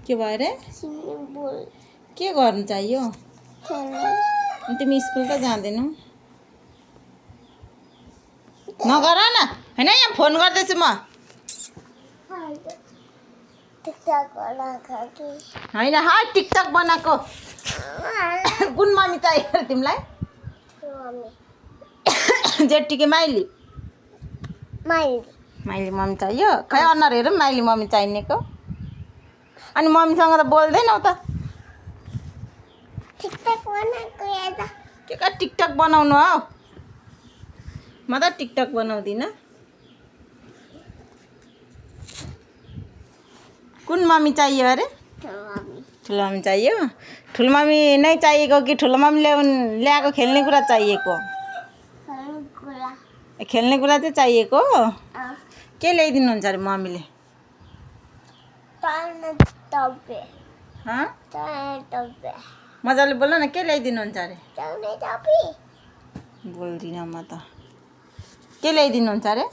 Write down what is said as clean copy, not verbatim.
के भयो रे? स्विमिङ पुल के गर्नु चाहियो? खेल्न। तिमी स्कुल त जाँदैनौ? नगर न, हैन यहाँ फोन गर्दैछु म। टिकटक बनाएको कि हैन हाय टिकटक बनाएको। कुन मम्मी चाहियो तिमीलाई? मम्मी जेठीके माइली माइली मम्मी चाहियो? खै अनुहार हेरौँ माइली मम्मी चाहिनेको। अनि मम्मीसँग त बोल्दैनौ त। टिकटक बनाएको हेर्दा के का टिकटक बनाउनु हौ? म त टिकटक बनाउँदिन। कुन मम्मी चाहियो अरे? ठुलो मम्मी चाहियो? ठुलो मम्मी नै चाहिएको कि ठुलो मम्मी ल्याएको खेल्ने कुरा चाहिएको? खेल्ने कुरा चाहिँ चाहिएको? के ल्याइदिनुहुन्छ अरे मम्मीले? मजाले बोल न, के ल्याइदिनुहुन्छ अरे? बोल्दिनँ म त। के ल्याइदिनुहुन्छ अरे?